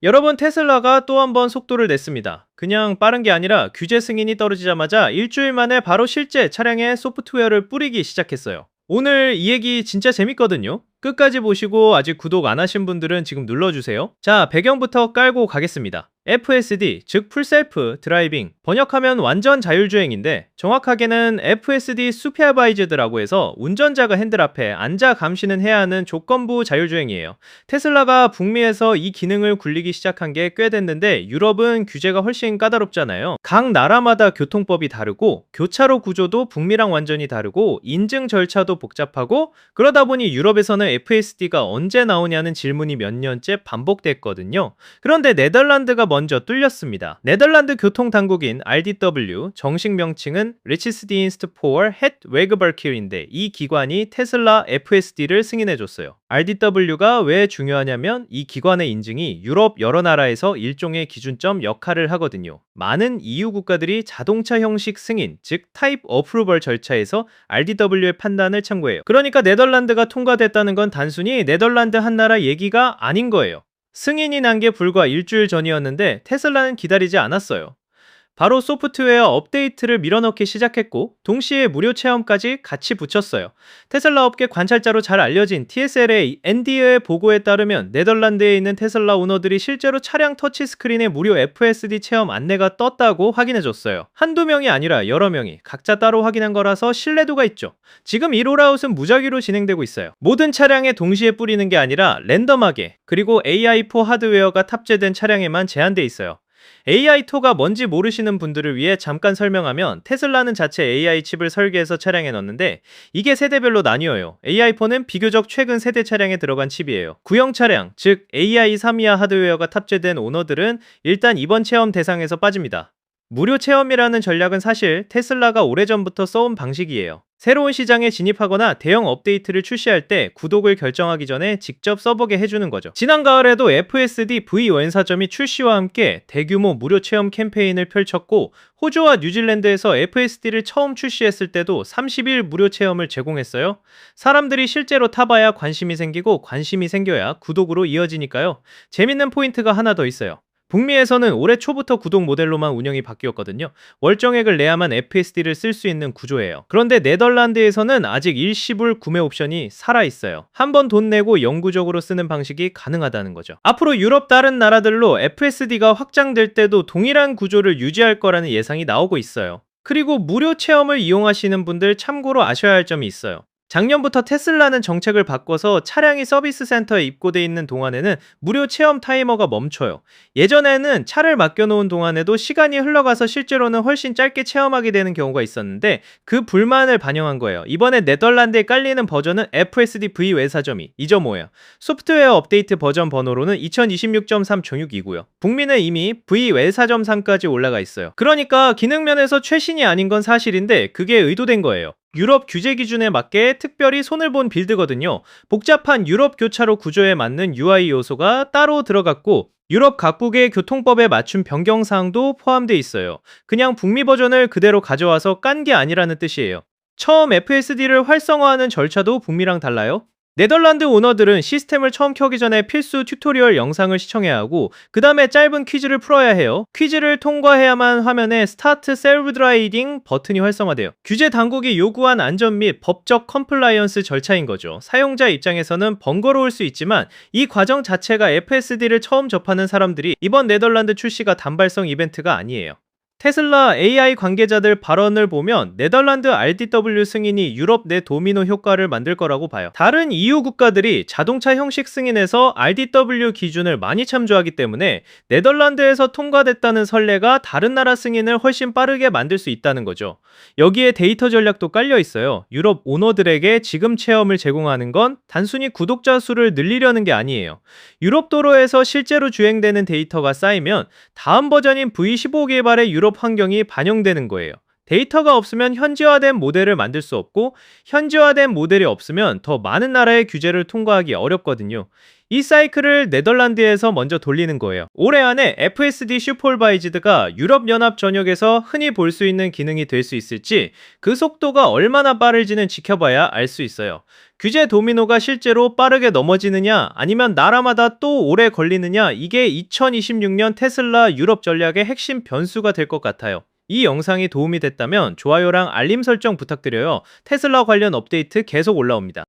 여러분, 테슬라가 또 한 번 속도를 냈습니다. 그냥 빠른 게 아니라 규제 승인이 떨어지자마자 일주일 만에 바로 실제 차량에 소프트웨어를 뿌리기 시작했어요. 오늘 이 얘기 진짜 재밌거든요. 끝까지 보시고 아직 구독 안 하신 분들은 지금 눌러주세요. 자, 배경부터 깔고 가겠습니다. FSD, 즉 풀셀프 드라이빙, 번역하면 완전 자율주행인데 정확하게는 FSD 수페어바이즈드라고 해서 운전자가 핸들 앞에 앉아 감시는 해야 하는 조건부 자율주행이에요. 테슬라가 북미에서 이 기능을 굴리기 시작한 게 꽤 됐는데 유럽은 규제가 훨씬 까다롭잖아요. 각 나라마다 교통법이 다르고 교차로 구조도 북미랑 완전히 다르고 인증 절차도 복잡하고, 그러다 보니 유럽에서는 FSD가 언제 나오냐는 질문이 몇 년째 반복됐거든요. 그런데 네덜란드가 먼저 뚫렸습니다. 네덜란드 교통당국인 RDW, 정식 명칭은 리치스디인스트 포얼 헷 웨그버킬인데 이 기관이 테슬라 FSD를 승인해줬어요. RDW가 왜 중요하냐면 이 기관의 인증이 유럽 여러 나라에서 일종의 기준점 역할을 하거든요. 많은 EU 국가들이 자동차 형식 승인, 즉 타입 어프루벌 절차에서 RDW의 판단을 참고해요. 그러니까 네덜란드가 통과됐다는 건 단순히 네덜란드 한 나라 얘기가 아닌 거예요. 승인이 난 게 불과 일주일 전이었는데 테슬라는 기다리지 않았어요. 바로 소프트웨어 업데이트를 밀어넣기 시작했고 동시에 무료 체험까지 같이 붙였어요. 테슬라 업계 관찰자로 잘 알려진 TSL의 앤디의 보고에 따르면 네덜란드에 있는 테슬라 오너들이 실제로 차량 터치스크린에 무료 FSD 체험 안내가 떴다고 확인해줬어요. 한두 명이 아니라 여러 명이 각자 따로 확인한 거라서 신뢰도가 있죠. 지금 이 롤아웃은 무작위로 진행되고 있어요. 모든 차량에 동시에 뿌리는 게 아니라 랜덤하게, 그리고 AI4 하드웨어가 탑재된 차량에만 제한돼 있어요. AI4가 뭔지 모르시는 분들을 위해 잠깐 설명하면, 테슬라는 자체 AI 칩을 설계해서 차량에 넣는데 이게 세대별로 나뉘어요. AI4는 비교적 최근 세대 차량에 들어간 칩이에요. 구형 차량, 즉 AI3 이하 하드웨어가 탑재된 오너들은 일단 이번 체험 대상에서 빠집니다. 무료 체험이라는 전략은 사실 테슬라가 오래전부터 써온 방식이에요. 새로운 시장에 진입하거나 대형 업데이트를 출시할 때 구독을 결정하기 전에 직접 써보게 해주는 거죠. 지난 가을에도 FSD V1사점이 출시와 함께 대규모 무료 체험 캠페인을 펼쳤고, 호주와 뉴질랜드에서 FSD를 처음 출시했을 때도 30일 무료 체험을 제공했어요. 사람들이 실제로 타봐야 관심이 생기고 관심이 생겨야 구독으로 이어지니까요. 재밌는 포인트가 하나 더 있어요. 북미에서는 올해 초부터 구독 모델로만 운영이 바뀌었거든요. 월정액을 내야만 FSD를 쓸 수 있는 구조예요. 그런데 네덜란드에서는 아직 일시불 구매 옵션이 살아있어요. 한 번 돈 내고 영구적으로 쓰는 방식이 가능하다는 거죠. 앞으로 유럽 다른 나라들로 FSD가 확장될 때도 동일한 구조를 유지할 거라는 예상이 나오고 있어요. 그리고 무료 체험을 이용하시는 분들 참고로 아셔야 할 점이 있어요. 작년부터 테슬라는 정책을 바꿔서 차량이 서비스 센터에 입고돼 있는 동안에는 무료 체험 타이머가 멈춰요. 예전에는 차를 맡겨놓은 동안에도 시간이 흘러가서 실제로는 훨씬 짧게 체험하게 되는 경우가 있었는데 그 불만을 반영한 거예요. 이번에 네덜란드에 깔리는 버전은 FSD V 외사점이 2.5예요. 소프트웨어 업데이트 버전 번호로는 2026.3.6이고요. 북미는 이미 V 외사점3까지 올라가 있어요. 그러니까 기능면에서 최신이 아닌 건 사실인데 그게 의도된 거예요. 유럽 규제 기준에 맞게 특별히 손을 본 빌드거든요. 복잡한 유럽 교차로 구조에 맞는 UI 요소가 따로 들어갔고 유럽 각국의 교통법에 맞춘 변경사항도 포함되어 있어요. 그냥 북미 버전을 그대로 가져와서 깐 게 아니라는 뜻이에요. 처음 FSD를 활성화하는 절차도 북미랑 달라요. 네덜란드 오너들은 시스템을 처음 켜기 전에 필수 튜토리얼 영상을 시청해야 하고 그 다음에 짧은 퀴즈를 풀어야 해요. 퀴즈를 통과해야만 화면에 스타트 셀프 드라이빙 버튼이 활성화돼요. 규제 당국이 요구한 안전 및 법적 컴플라이언스 절차인 거죠. 사용자 입장에서는 번거로울 수 있지만 이 과정 자체가 FSD를 처음 접하는 사람들이 이번 네덜란드 출시가 단발성 이벤트가 아니에요. 테슬라 AI 관계자들 발언을 보면 네덜란드 RDW 승인이 유럽 내 도미노 효과를 만들 거라고 봐요. 다른 EU 국가들이 자동차 형식 승인에서 RDW 기준을 많이 참조하기 때문에 네덜란드에서 통과됐다는 선례가 다른 나라 승인을 훨씬 빠르게 만들 수 있다는 거죠. 여기에 데이터 전략도 깔려 있어요. 유럽 오너들에게 지금 체험을 제공하는 건 단순히 구독자 수를 늘리려는 게 아니에요. 유럽 도로에서 실제로 주행되는 데이터가 쌓이면 다음 버전인 V15 개발의 유럽 환경이 반영되는 거예요. 데이터가 없으면 현지화된 모델을 만들 수 없고 현지화된 모델이 없으면 더 많은 나라의 규제를 통과하기 어렵거든요. 이 사이클을 네덜란드에서 먼저 돌리는 거예요. 올해 안에 FSD 슈퍼바이즈드가 유럽연합 전역에서 흔히 볼 수 있는 기능이 될 수 있을지 그 속도가 얼마나 빠를지는 지켜봐야 알 수 있어요. 규제 도미노가 실제로 빠르게 넘어지느냐, 아니면 나라마다 또 오래 걸리느냐, 이게 2026년 테슬라 유럽 전략의 핵심 변수가 될 것 같아요. 이 영상이 도움이 됐다면 좋아요랑 알림 설정 부탁드려요. 테슬라 관련 업데이트 계속 올라옵니다.